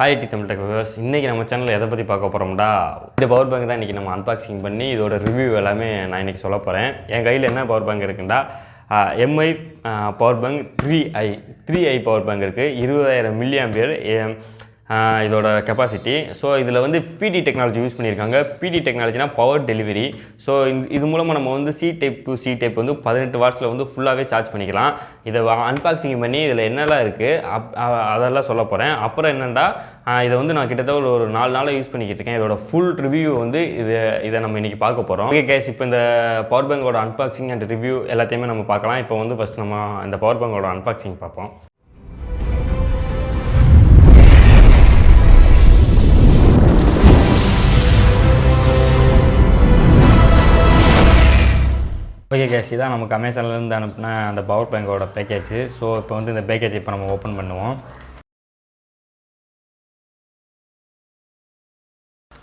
Hi attamiltech viewers, இன்றைக்கி நம்ம சேனலில் எதை பற்றி பார்க்க போகிறோம்டா, இந்த பவர் பேங்க் தான் இன்றைக்கி நம்ம அன்பாக்சிங் பண்ணி இதோட ரிவ்யூ எல்லாமே நான் இன்றைக்கி சொல்ல போகிறேன். என் கையில் என்ன பவர் பேங்க் இருக்குண்டா, Mi power bank 3i power bank இருக்குது. 20,000 மில்லியாம்பியர் இதோட கெப்பாசிட்டி. ஸோ இதில் வந்து பிடி டெக்னாலஜி யூஸ் பண்ணியிருக்காங்க. பிடி டெக்னாலஜினா பவர் டெலிவரி. ஸோ இது மூலமாக நம்ம வந்து C type to C type வந்து 18 வாட்ஸில் வந்து ஃபுல்லாகவே சார்ஜ் பண்ணிக்கலாம். இதை அன்பாக்சிங் பண்ணி இதில் என்னெல்லாம் இருக்குது அதெல்லாம் சொல்ல போகிறேன். அப்புறம் என்னென்னா, இதை வந்து நான் கிட்டத்தட்ட ஒரு 4 நாளாக யூஸ் பண்ணிக்கிட்டு இருக்கேன். இதோட ஃபுல் ரிவ்யூ வந்து இதை நம்ம இன்றைக்கி பார்க்க போகிறோம். ஓகே கேஸ், இப்போ இந்த பவர் பேங்கோட அன்பாக்சிங் அண்ட் ரிவ்யூ எல்லாத்தையுமே நம்ம பார்க்கலாம். இப்போ வந்து ஃபஸ்ட் நம்ம இந்த பவர் பேங்கோட அன்பாக்சிங் பார்ப்போம். ஓகே கேஸ், இதான் நமக்கு அமேசான்லேருந்து அனுப்பின அந்த பவர் பேங்கோட பேக்கேஜ். ஸோ இப்போ வந்து இந்த பேக்கேஜ் இப்போ நம்ம ஓப்பன் பண்ணுவோம்.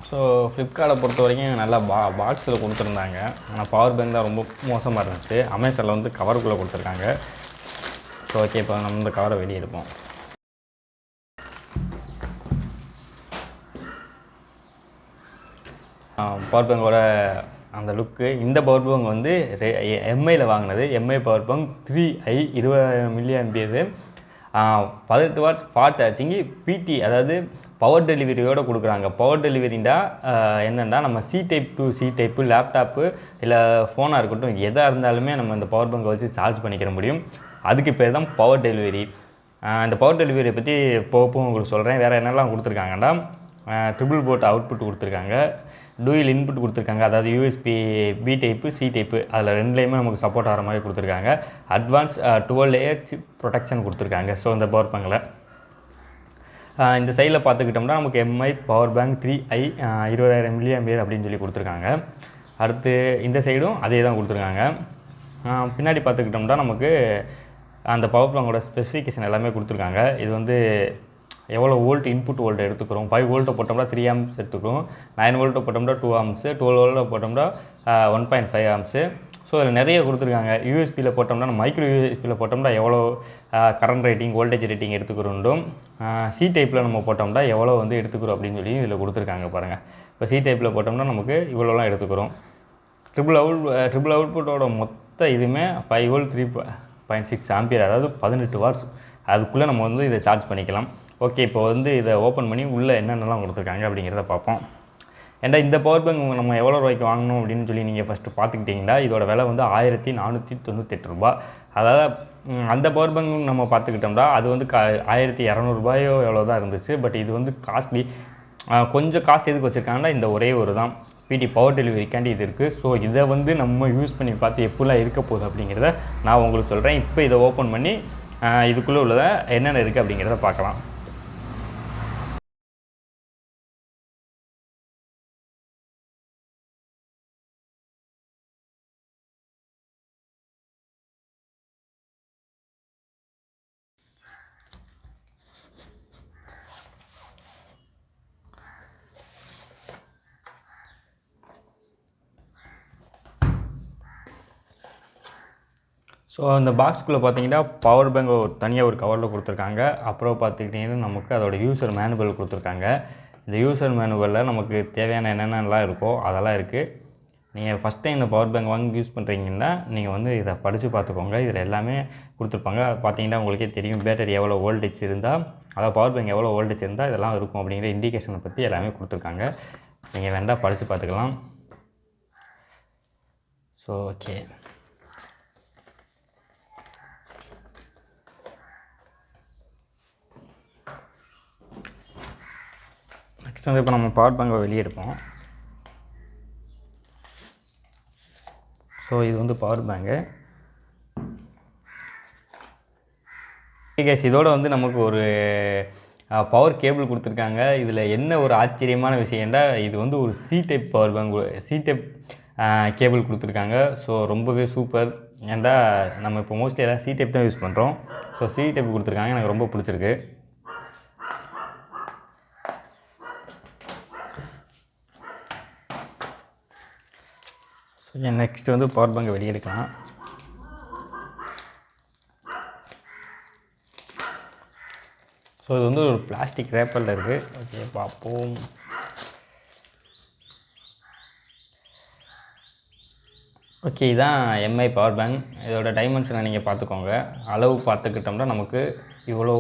ஸோ ஃப்ளிப்கார்ட்டை பொறுத்த வரைக்கும் நல்லா பாக்ஸில் கொடுத்துருந்தாங்க. ஆனால் பவர் பேங்க் தான் ரொம்ப மோசமாக இருந்துச்சு. அமேசானில் வந்து கவருக்குள்ளே கொடுத்துருக்காங்க. ஸோ ஓகே, இப்போ நம்ம இந்த கவரை வெளியே எடுப்போம். பவர் பேங்கோட அந்த லுக்கு. இந்த பவர் பேங்க் வந்து எம்ஐயில் வாங்கினது. MI power bank 3i 20 milliampere 18 watts fast charging PD, அதாவது பவர் டெலிவரியோடு கொடுக்குறாங்க. பவர் டெலிவரிண்டா என்னென்னா, நம்ம C type to C type laptop இல்லை ஃபோனாக இருக்கட்டும், எதாக இருந்தாலுமே நம்ம இந்த பவர் பேங்கை வச்சு சார்ஜ் பண்ணிக்கிற முடியும். அதுக்கு பேர் தான் பவர் டெலிவரி. இந்த பவர் டெலிவரியை பற்றி போக உங்களுக்கு சொல்கிறேன். வேறு என்னெல்லாம் கொடுத்துருக்காங்கன்னா, ட்ரிபிள் போர்ட் அவுட்புட் கொடுத்துருக்காங்க, டூயல் இன்புட் கொடுத்துருக்காங்க, அதாவது USB B type C type, அதில் ரெண்டுலேயுமே நமக்கு சப்போர்ட் ஆகிற மாதிரி கொடுத்துருக்காங்க. அட்வான்ஸ் 12 லேயர் சிப் ப்ரொடெக்ஷன் கொடுத்துருக்காங்க. ஸோ இந்த பவர் பேங்கில் இந்த சைடில் பார்த்துக்கிட்டோம்னா நமக்கு Mi power bank 3i 20,000 milliampere அப்படின்னு சொல்லி கொடுத்துருக்காங்க. அடுத்து இந்த சைடும் அதே தான் கொடுத்துருக்காங்க. பின்னாடி பார்த்துக்கிட்டோம்னா நமக்கு அந்த பவர் பேங்கோட ஸ்பெசிஃபிகேஷன் எல்லாமே கொடுத்துருக்காங்க. இது வந்து எவ்வளோ வோல்ட் இன்புட் வோல்ட் எடுத்துக்கிறோம். 5 வோல்ட்டை போட்டோம்னா 3 ஆம்ஸ் எடுத்துக்கிறோம். 9 வோல்ட்டை போட்டோம்னா 2 ஆம்ஸ், 12 வோல்ட்டை போட்டோம்னா 1.5 ஆம்ஸு. ஸோ அதில் நிறைய கொடுத்துருக்காங்க. யூஎஸ்பியில் போட்டோம்னா, மைக்ரோ யூஎஸ்பியில் போட்டோம்னா எவ்வளோ கரண்ட் ரேட்டிங், வோல்டேஜ் ரேட்டிங் எடுத்துக்கிறோம். சி டைப்பில் நம்ம போட்டோம்னா எவ்வளோ வந்து எடுத்துக்கிறோம் அப்படின்னு சொல்லி இதில் கொடுத்துருக்காங்க பாருங்கள். இப்போ சி டைப்பில் போட்டோம்னா நமக்கு இவ்வளோலாம் எடுத்துக்கிறோம். ட்ரிபிள் அவுட்புட்டோட மொத்த இதுவுமே 5 வோல்ட் 3.6 ஆம்பியர், அதாவது 18 வாட்ஸ். அதுக்குள்ளே நம்ம வந்து இதை சார்ஜ் பண்ணிக்கலாம். ஓகே, இப்போ வந்து இதை ஓப்பன் பண்ணி உள்ளே என்னென்னலாம் கொடுத்துருக்காங்க அப்படிங்கிறத பார்ப்போம். ஏன்டா இந்த பவர் பேங்க் நம்ம எவ்வளோ ரூபாய்க்கு வாங்கணும் அப்படின்னு சொல்லி நீங்கள் ஃபஸ்ட்டு பார்த்துக்கிட்டிங்கன்னா, இதோட விலை வந்து 1498 ரூபா. அதாவது அந்த பவர் பேங்க் நம்ம பார்த்துக்கிட்டோம்னா அது வந்து 1200 ரூபாயோ எவ்வளோ தான் இருந்துச்சு. பட் இது வந்து காஸ்ட்லி. கொஞ்சம் காசு எதுக்கு வச்சுருக்காங்கன்னா, இந்த ஒரே ஒரு தான் பிடி பவர் டெலிவரிக்காண்டி இது இருக்குது. ஸோ இதை வந்து நம்ம யூஸ் பண்ணி பார்த்து எப்படிலாம் இருக்க போகுது அப்படிங்கிறத நான் உங்களுக்கு சொல்கிறேன். இப்போ இதை ஓப்பன் பண்ணி இதுக்குள்ளே உள்ளதை என்னென்ன இருக்குது அப்படிங்கிறத பார்க்கலாம். ஸோ அந்த பாக்ஸ்குள்ளே பார்த்தீங்கன்னா பவர் பேங்க் தனியாக ஒரு கவரில் கொடுத்துருக்காங்க. அப்புறம் பார்த்துக்கிட்டிங்கன்னா நமக்கு அதோட யூசர் மேனுவல் கொடுத்துருக்காங்க. இந்த யூசர் மேனுவலில் நமக்கு தேவையான என்னென்னலாம் இருக்கோ அதெல்லாம் இருக்குது. நீங்கள் ஃபஸ்ட் டைம் இந்த பவர் பேங்க் வாங்கி யூஸ் பண்ணுறீங்கன்னா நீங்கள் வந்து இதை படித்து பார்த்துக்கோங்க. இதில் எல்லாமே கொடுத்துருப்பாங்க. பார்த்தீங்கன்னா உங்களுக்கே தெரியும் பேட்டரி எவ்வளோ வோல்டேஜ் இருந்தால், அதாவது பவர் பேங்க் எவ்வளோ வோல்டேஜ் இருந்தால் இதெல்லாம் இருக்கும் அப்படிங்கிற இண்டிகேஷனை பற்றி எல்லாமே கொடுத்துருக்காங்க. நீங்கள் வேண்டாம் படித்து பார்த்துக்கலாம். ஸோ ஓகே, நெக்ஸ்ட் வந்து இப்போ நம்ம பவர் பேங்கை வெளியே எடுப்போம். ஸோ இது வந்து பவர் பேங்கு. கேஸ், இதோட வந்து நமக்கு ஒரு பவர் கேபிள் கொடுத்துருக்காங்க. இதில் என்ன ஒரு ஆச்சரியமான விஷயம்னா, இது வந்து ஒரு C type power bank, C type cable கொடுத்துருக்காங்க. ஸோ ரொம்பவே சூப்பர். ஏன்டா நம்ம இப்போ மோஸ்ட்லி எல்லாம் சி டைப் தான் யூஸ் பண்ணுறோம். ஸோ சி டைப் கொடுத்துருக்காங்க, எனக்கு ரொம்ப பிடிச்சிருக்கு. ஸோ நெக்ஸ்ட் வந்து பவர் பேங்கை வெளியே எடுக்கலாம். ஸோ இது வந்து ஒரு பிளாஸ்டிக் ரேப்பரில் இருக்குது. ஓகே பார்ப்போம். ஓகே இதான் எம்ஐ பவர் பேங்க். இதோட டைமென்ஷனை நீங்கள் பார்த்துக்கோங்க. அளவு பார்த்துக்கிட்டோம்னா நமக்கு இவ்வளோ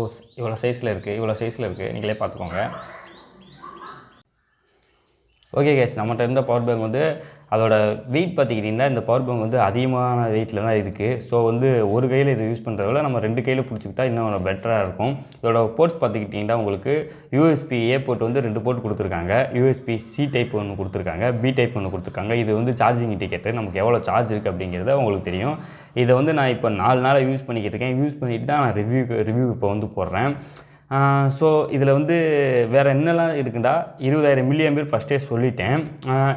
சைஸில் இருக்குது, நீங்களே பார்த்துக்கோங்க. ஓகே கேஸ், நம்மகிட்ட இருந்த பவர் பேங்க் வந்து அதோட வெயிட் பார்த்துக்கிட்டிங்கன்னா இந்த பவர் பேங்க் வந்து அதிகமான வெயிட்டில் தான் இருக்குது. ஸோ வந்து ஒரு கையில் இது யூஸ் பண்ணுறத விட நம்ம 2 கையில் பிடிச்சிக்கிட்டா இன்னும் பெட்டராக இருக்கும். இதோட போர்ட்ஸ் பார்த்துக்கிட்டிங்கன்னா உங்களுக்கு யூஎஸ்பி ஏ போர்ட் வந்து 2 போர்ட் கொடுத்துருக்காங்க, யூஎஸ்பி சி டைப் ஒன்று கொடுத்துருக்காங்க, பி டைப் ஒன்று கொடுத்துருக்காங்க. இது வந்து சார்ஜிங் இண்டிகேட்டர், நமக்கு எவ்வளோ சார்ஜ் இருக்குது அப்படிங்கிறத உங்களுக்கு தெரியும். இதை வந்து நான் இப்போ 4 நாளாக யூஸ் பண்ணிக்கிட்டு இருக்கேன். யூஸ் பண்ணிட்டு தான் நான் ரிவ்யூ இப்போ வந்து போடுறேன். ஸோ இதில் வந்து வேறு என்னெல்லாம் இருக்குண்டா 20,000 mAh ஃபஸ்ட்டே சொல்லிட்டேன்.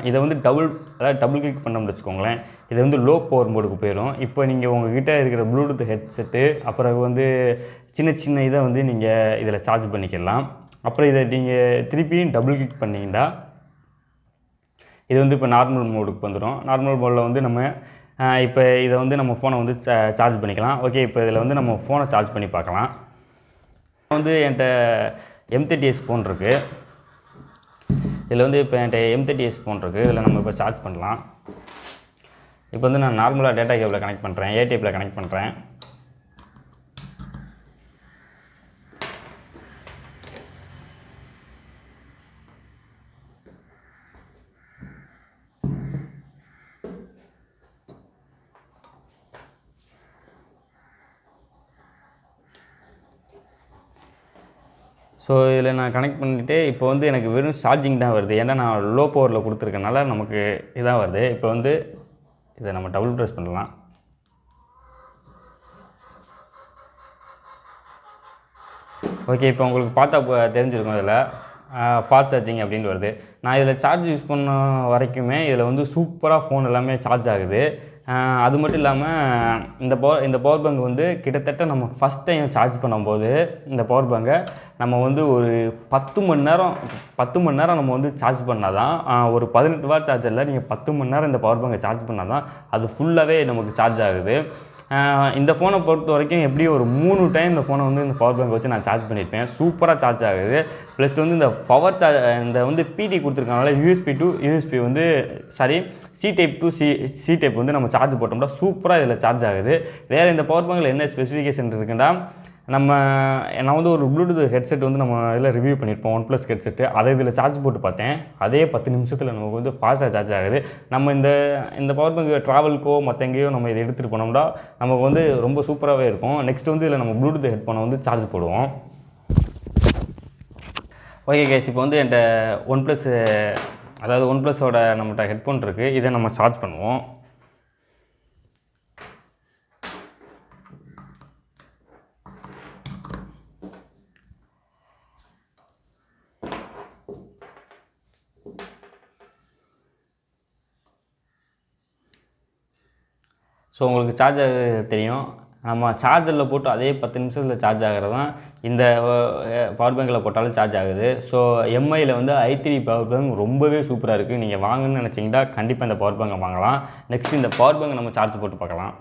இதை வந்து டபுள் கிளிக் பண்ணோம்னு வச்சுக்கோங்களேன், இது வந்து லோ பவர் மோடுக்கு போயிடும். இப்போ நீங்கள் உங்கள்கிட்ட இருக்கிற ப்ளூடூத் ஹெட்செட்டு அப்புறம் வந்து சின்ன இதை வந்து நீங்கள் இதில் சார்ஜ் பண்ணிக்கலாம். அப்புறம் இதை நீங்கள் திருப்பியும் டபுள் கிளிக் பண்ணிங்கன்னா இது வந்து இப்போ நார்மல் மோடுக்கு வந்துடும். நார்மல் மோடில் வந்து நம்ம இப்போ இதை வந்து நம்ம ஃபோனை வந்து சார்ஜ் பண்ணிக்கலாம். ஓகே, இப்போ இதில் வந்து நம்ம ஃபோனை சார்ஜ் பண்ணி பார்க்கலாம். வந்து என்கிட்ட M30s ஃபோன் இருக்குது. இதில் வந்து இப்போ என்கிட்ட M30s ஃபோன் இருக்குது. இதில் நம்ம இப்போ சார்ஜ் பண்ணலாம். இப்போ வந்து நான் நார்மலாக டேட்டா கேபிளில் கனெக்ட் பண்ணுறேன், ஏ டைப்பில் கனெக்ட் பண்ணுறேன். ஸோ இதில் நான் கனெக்ட் பண்ணிவிட்டு இப்போ வந்து எனக்கு வெறும் சார்ஜிங் தான் வருது. ஏன்னா நான் லோ பவரில் கொடுத்துருக்கனால நமக்கு இதான் வருது. இப்போ வந்து இதை நம்ம டபுள் ப்ரெஸ் பண்ணலாம். ஓகே, இப்போ உங்களுக்கு பார்த்தா தெரிஞ்சிருக்கும் இதில் ஃபாஸ்ட் சார்ஜிங் அப்படின்ட்டு வருது. நான் இதில் சார்ஜ் யூஸ் பண்ண வரைக்குமே இதில் வந்து சூப்பராக ஃபோன் எல்லாமே சார்ஜ் ஆகுது. அது மட்டும் இல்லாமல் இந்த பவர் பேங்க் வந்து கிட்டத்தட்ட நம்ம ஃபஸ்ட் டைம் சார்ஜ் பண்ணும்போது இந்த பவர் பேங்கை நம்ம வந்து ஒரு 10 மணி நேரம் நம்ம வந்து சார்ஜ் பண்ணால் தான், ஒரு 18 வாட் சார்ஜரில் நீங்கள் 10 மணி நேரம் இந்த பவர் பேங்கை சார்ஜ் பண்ணால் தான் அது ஃபுல்லாகவே நமக்கு சார்ஜ் ஆகுது. இந்த ஃபோனை பொறுத்த வரைக்கும் எப்படியும் ஒரு 3 டைம் இந்த ஃபோனை வந்து இந்த பவர் பேங்க் வச்சு நான் சார்ஜ் பண்ணியிருப்பேன். சூப்பராக சார்ஜ் ஆகுது. ப்ளஸ் வந்து இந்த பவர் சார்ஜ் இந்த வந்து பிடி கொடுத்துருக்கனால யூஎஸ்பி வந்து C type to C type வந்து நம்ம சார்ஜ் போட்டோம்னா சூப்பராக இதில் சார்ஜ் ஆகுது. வேறு இந்த பவர் பேங்கில் என்ன ஸ்பெசிஃபிகேஷன் இருக்குன்னா, நான் வந்து ஒரு ப்ளூடூத் ஹெட்செட் வந்து நம்ம இதில் ரிவ்யூ பண்ணியிருப்போம், OnePlus ஹெட்செட்டு. அதை இதில் சார்ஜ் போட்டு பார்த்தேன். அதே 10 நிமிஷத்தில் நமக்கு வந்து ஃபாஸ்ட்டாக சார்ஜ் ஆகுது. நம்ம இந்த பவர் பேங்க் ட்ராவல்க்கோ மற்ற எங்கேயோ நம்ம இதை எடுத்துகிட்டு போனோம்னா நமக்கு வந்து ரொம்ப சூப்பராகவே இருக்கும். நெக்ஸ்ட் வந்து இதில் நம்ம ப்ளூடூத் ஹெட்ஃபோனை வந்து சார்ஜ் போடுவோம். ஓகே கேஸ், இப்போ வந்து என்கிட்ட ஒன்ப்ளஸோட நம்மகிட்ட ஹெட்ஃபோன் இருக்குது. இதை நம்ம சார்ஜ் பண்ணுவோம். ஸோ உங்களுக்கு சார்ஜ் தெரியும், நம்ம சார்ஜரில் போட்டு அதே 10 நிமிஷத்தில் சார்ஜ் ஆகிறது தான் இந்த பவர் பேங்கில் போட்டாலும் சார்ஜ் ஆகுது. ஸோ எம்ஐயில் வந்து i3 பவர் பேங்க் ரொம்பவே சூப்பராக இருக்குது. நீங்கள் வாங்கணும்னு நினச்சிங்கன்னா கண்டிப்பாக இந்த பவர் பேங்கை வாங்கலாம். நெக்ஸ்ட் இந்த பவர் பேங்கை நம்ம சார்ஜ் போட்டு பார்க்கலாம்.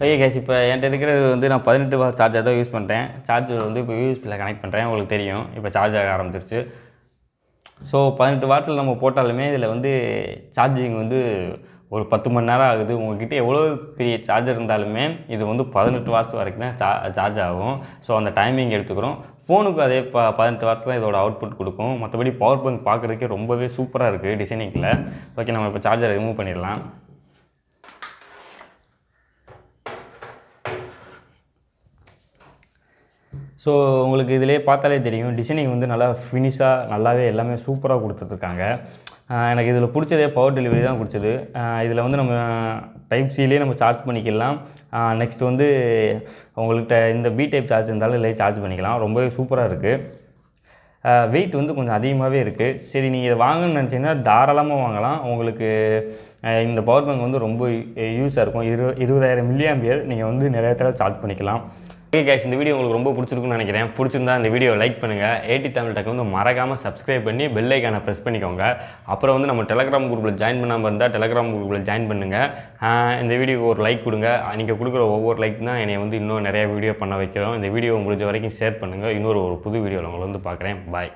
ஓகே கேஸ், இப்போ என்கிட்ட இருக்கிறது வந்து நான் 18 வாட் சார்ஜர் தான் யூஸ் பண்ணுறேன். சார்ஜர் வந்து இப்போ யூஎஸ்பியில் கனெக்ட் பண்ணுறேன். உங்களுக்கு தெரியும் இப்போ சார்ஜ் ஆக ஆரம்பிச்சிருச்சு. ஸோ 18 வாட்ஸில் நம்ம போட்டாலுமே இதில் வந்து சார்ஜிங் வந்து ஒரு 10 மணி நேரம் ஆகுது. உங்கள்கிட்ட எவ்வளோ பெரிய சார்ஜர் இருந்தாலுமே இது வந்து 18 வாட்ஸ் வரைக்கும் தான் சார்ஜ் ஆகும். ஸோ அந்த டைமிங் எடுத்துக்கிறோம். ஃபோனுக்கு அதே 18 வாட்ஸ் தான் இதோட அவுட்புட் கொடுக்கும். மற்றபடி பவர் பேங்க் பார்க்குறதுக்கே ரொம்பவே சூப்பராக இருக்குது டிசைனிங்கில். ஓகே, நம்ம இப்போ சார்ஜரை ரிமூவ் பண்ணிடலாம். ஸோ உங்களுக்கு இதிலே பார்த்தாலே தெரியும், டிசைனிங் வந்து நல்லா ஃபினிஷாக நல்லாவே எல்லாமே சூப்பராக கொடுத்துட்ருக்காங்க. எனக்கு இதில் பிடிச்சதே பவர் டெலிவரி தான் பிடிச்சது. இதில் வந்து நம்ம டைப் சிலேயே நம்ம சார்ஜ் பண்ணிக்கலாம். நெக்ஸ்ட் வந்து உங்கள்கிட்ட இந்த பி டைப் சார்ஜ் இருந்தாலும் இல்லை சார்ஜ் பண்ணிக்கலாம். ரொம்பவே சூப்பராக இருக்குது. வெயிட் வந்து கொஞ்சம் அதிகமாகவே இருக்குது. சரி, நீங்கள் இதை வாங்கணும்னு நினச்சிங்கன்னா தாராளமாக வாங்கலாம். உங்களுக்கு இந்த பவர் பேங்க் வந்து ரொம்ப யூஸாக இருக்கும். 20,000 mAh நீங்கள் வந்து நிறைய தடவை சார்ஜ் பண்ணிக்கலாம். ஓகே கைஸ், இந்த வீடியோ உங்களுக்கு ரொம்ப பிடிச்சிருக்குன்னு நினைக்கிறேன். பிடிச்சிருந்தா இந்த வீடியோ லைக் பண்ணுங்கள். ஏடி தமிழ் டெக் வந்து மறக்காமல் சப்ஸ்கிரைப் பண்ணி பெல் ஐக்கானை ப்ரெஸ் பண்ணிக்கோங்க. அப்புறம் வந்து நம்ம டெலகிராம் குரூப்பில் ஜாயின் பண்ணாமல் இருந்தால் டெலகிராம் குரூப்பில் ஜாயின் பண்ணுங்கள். இந்த வீடியோக்கு ஒரு லைக் கொடுங்க. நீங்கள் கொடுக்குற ஒவ்வொரு லைக் தான் என்னை வந்து இன்னும் நிறைய வீடியோ பண்ண வைக்கிறோம். இந்த வீடியோ முடிஞ்ச வரைக்கும் ஷேர் பண்ணுங்கள். இன்னொரு புது வீடியோவில் உங்களை வந்து பார்க்குறேன். பாய்.